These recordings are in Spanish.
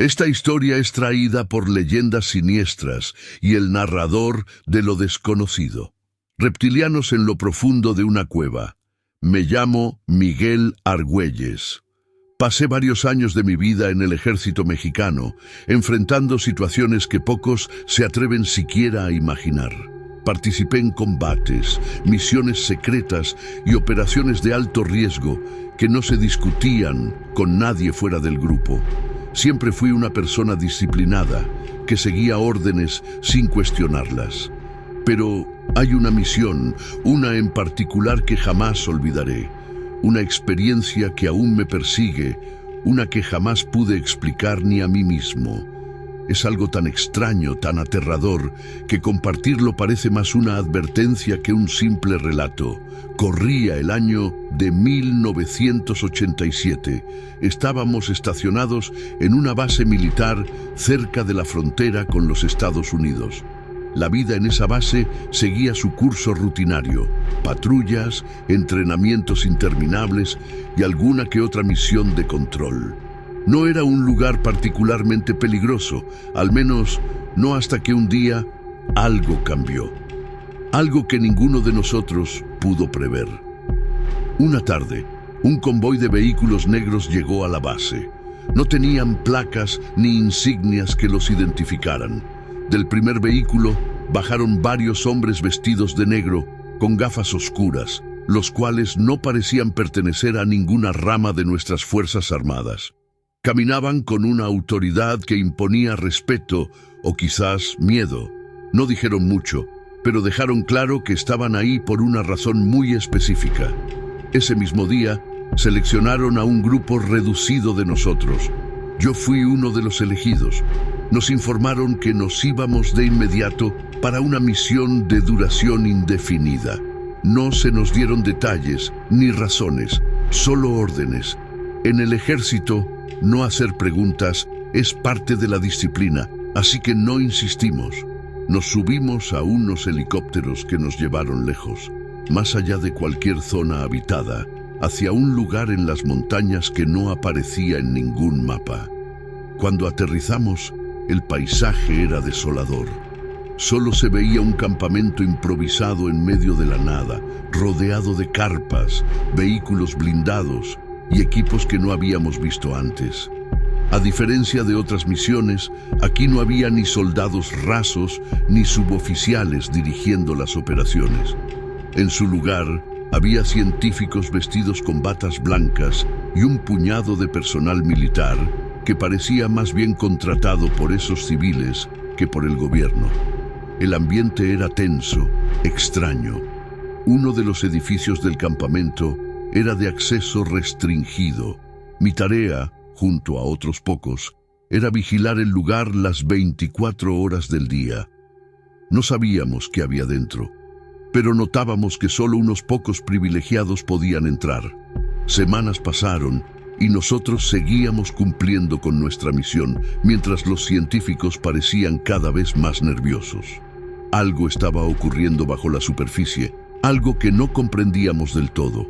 Esta historia es traída por leyendas siniestras y el narrador de lo desconocido. Reptilianos en lo profundo de una cueva. Me llamo Miguel Argüelles. Pasé varios años de mi vida en el ejército mexicano, enfrentando situaciones que pocos se atreven siquiera a imaginar. Participé en combates, misiones secretas y operaciones de alto riesgo que no se discutían con nadie fuera del grupo. Siempre fui una persona disciplinada, que seguía órdenes sin cuestionarlas. Pero hay una misión, una en particular que jamás olvidaré. Una experiencia que aún me persigue, una que jamás pude explicar ni a mí mismo. Es algo tan extraño, tan aterrador, que compartirlo parece más una advertencia que un simple relato. Corría el año de 1987. Estábamos estacionados en una base militar cerca de la frontera con los Estados Unidos. La vida en esa base seguía su curso rutinario: patrullas, entrenamientos interminables y alguna que otra misión de control. No era un lugar particularmente peligroso, al menos no hasta que un día algo cambió. Algo que ninguno de nosotros pudo prever. Una tarde, un convoy de vehículos negros llegó a la base. No tenían placas ni insignias que los identificaran. Del primer vehículo bajaron varios hombres vestidos de negro, con gafas oscuras, los cuales no parecían pertenecer a ninguna rama de nuestras Fuerzas Armadas. Caminaban con una autoridad que imponía respeto o quizás miedo. No dijeron mucho, pero dejaron claro que estaban ahí por una razón muy específica. Ese mismo día, seleccionaron a un grupo reducido de nosotros. Yo fui uno de los elegidos. Nos informaron que nos íbamos de inmediato para una misión de duración indefinida. No se nos dieron detalles ni razones, solo órdenes. En el ejército, no hacer preguntas es parte de la disciplina, así que no insistimos. Nos subimos a unos helicópteros que nos llevaron lejos, más allá de cualquier zona habitada, hacia un lugar en las montañas que no aparecía en ningún mapa. Cuando aterrizamos, el paisaje era desolador. Solo se veía un campamento improvisado en medio de la nada, rodeado de carpas, vehículos blindados y equipos que no habíamos visto antes. A diferencia de otras misiones, aquí no había ni soldados rasos ni suboficiales dirigiendo las operaciones. En su lugar, había científicos vestidos con batas blancas y un puñado de personal militar que parecía más bien contratado por esos civiles que por el gobierno. El ambiente era tenso, extraño. Uno de los edificios del campamento era de acceso restringido. Mi tarea, junto a otros pocos, era vigilar el lugar las 24 horas del día. No sabíamos qué había dentro, pero notábamos que solo unos pocos privilegiados podían entrar. Semanas pasaron y nosotros seguíamos cumpliendo con nuestra misión, mientras los científicos parecían cada vez más nerviosos. Algo estaba ocurriendo bajo la superficie, algo que no comprendíamos del todo.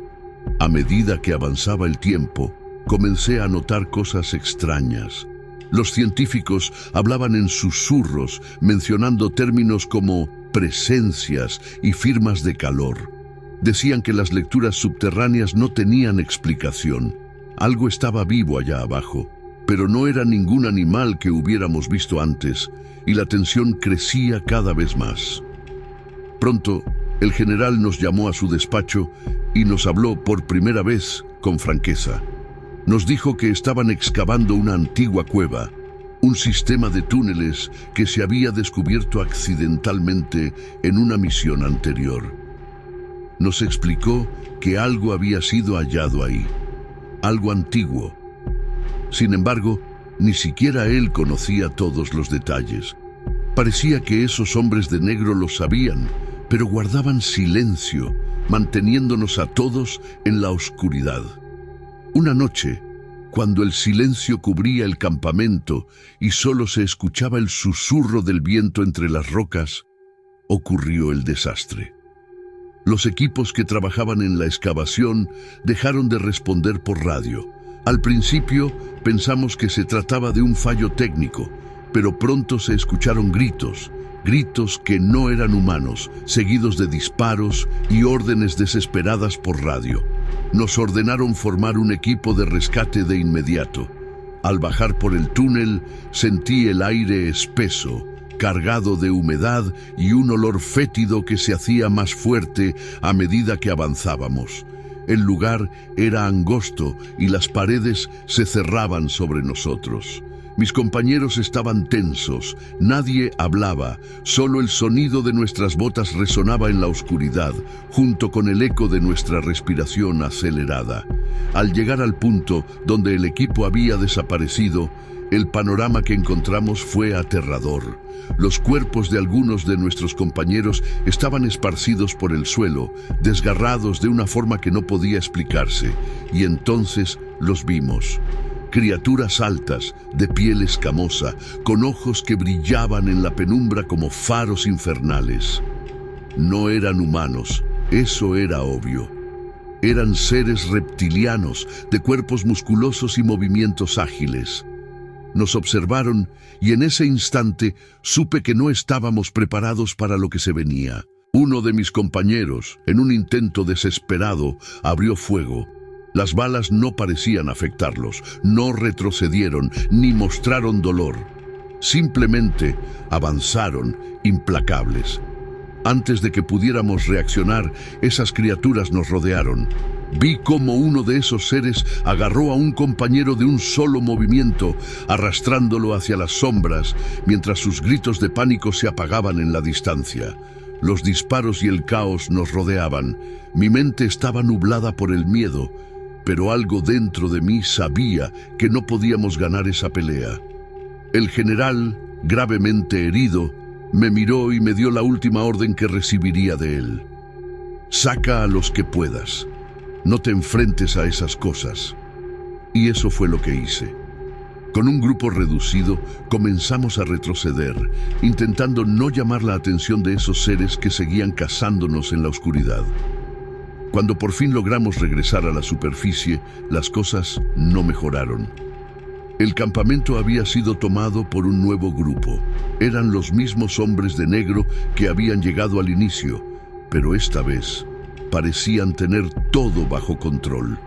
A medida que avanzaba el tiempo, comencé a notar cosas extrañas. Los científicos hablaban en susurros, mencionando términos como presencias y firmas de calor. Decían que las lecturas subterráneas no tenían explicación. Algo estaba vivo allá abajo, pero no era ningún animal que hubiéramos visto antes, y la tensión crecía cada vez más. Pronto, el general nos llamó a su despacho y nos habló por primera vez con franqueza. Nos dijo que estaban excavando una antigua cueva, un sistema de túneles que se había descubierto accidentalmente en una misión anterior. Nos explicó que algo había sido hallado ahí, algo antiguo. Sin embargo, ni siquiera él conocía todos los detalles. Parecía que esos hombres de negro lo sabían, pero guardaban silencio, manteniéndonos a todos en la oscuridad. Una noche, cuando el silencio cubría el campamento y solo se escuchaba el susurro del viento entre las rocas, ocurrió el desastre. Los equipos que trabajaban en la excavación dejaron de responder por radio. Al principio pensamos que se trataba de un fallo técnico, pero pronto se escucharon gritos que no eran humanos, seguidos de disparos y órdenes desesperadas por radio. Nos ordenaron formar un equipo de rescate de inmediato. Al bajar por el túnel, sentí el aire espeso, cargado de humedad y un olor fétido que se hacía más fuerte a medida que avanzábamos. El lugar era angosto y las paredes se cerraban sobre nosotros. Mis compañeros estaban tensos, nadie hablaba, solo el sonido de nuestras botas resonaba en la oscuridad, junto con el eco de nuestra respiración acelerada. Al llegar al punto donde el equipo había desaparecido, el panorama que encontramos fue aterrador. Los cuerpos de algunos de nuestros compañeros estaban esparcidos por el suelo, desgarrados de una forma que no podía explicarse, y entonces los vimos. Criaturas altas, de piel escamosa, con ojos que brillaban en la penumbra como faros infernales. No eran humanos, eso era obvio. Eran seres reptilianos, de cuerpos musculosos y movimientos ágiles. Nos observaron y en ese instante supe que no estábamos preparados para lo que se venía. Uno de mis compañeros, en un intento desesperado, abrió fuego. Las balas no parecían afectarlos, no retrocedieron ni mostraron dolor. Simplemente avanzaron, implacables. Antes de que pudiéramos reaccionar, esas criaturas nos rodearon. Vi cómo uno de esos seres agarró a un compañero de un solo movimiento, arrastrándolo hacia las sombras, mientras sus gritos de pánico se apagaban en la distancia. Los disparos y el caos nos rodeaban. Mi mente estaba nublada por el miedo, pero algo dentro de mí sabía que no podíamos ganar esa pelea. El general, gravemente herido, me miró y me dio la última orden que recibiría de él. Saca a los que puedas. No te enfrentes a esas cosas. Y eso fue lo que hice. Con un grupo reducido, comenzamos a retroceder, intentando no llamar la atención de esos seres que seguían cazándonos en la oscuridad. Cuando por fin logramos regresar a la superficie, las cosas no mejoraron. El campamento había sido tomado por un nuevo grupo. Eran los mismos hombres de negro que habían llegado al inicio, pero esta vez parecían tener todo bajo control.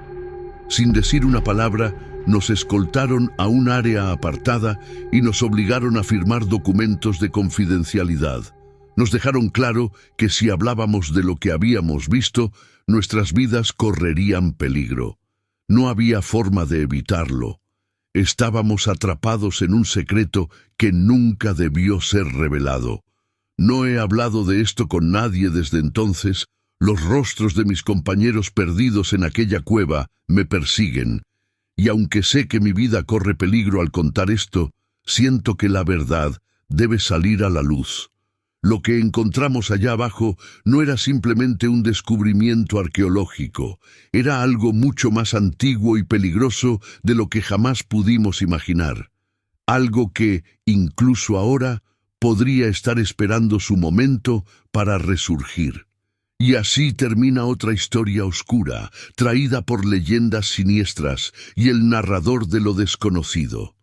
Sin decir una palabra, nos escoltaron a un área apartada y nos obligaron a firmar documentos de confidencialidad. Nos dejaron claro que si hablábamos de lo que habíamos visto, nuestras vidas correrían peligro. No había forma de evitarlo. Estábamos atrapados en un secreto que nunca debió ser revelado. No he hablado de esto con nadie desde entonces. Los rostros de mis compañeros perdidos en aquella cueva me persiguen. Y aunque sé que mi vida corre peligro al contar esto, siento que la verdad debe salir a la luz. Lo que encontramos allá abajo no era simplemente un descubrimiento arqueológico, era algo mucho más antiguo y peligroso de lo que jamás pudimos imaginar. Algo que, incluso ahora, podría estar esperando su momento para resurgir. Y así termina otra historia oscura, traída por leyendas siniestras y el narrador de lo desconocido.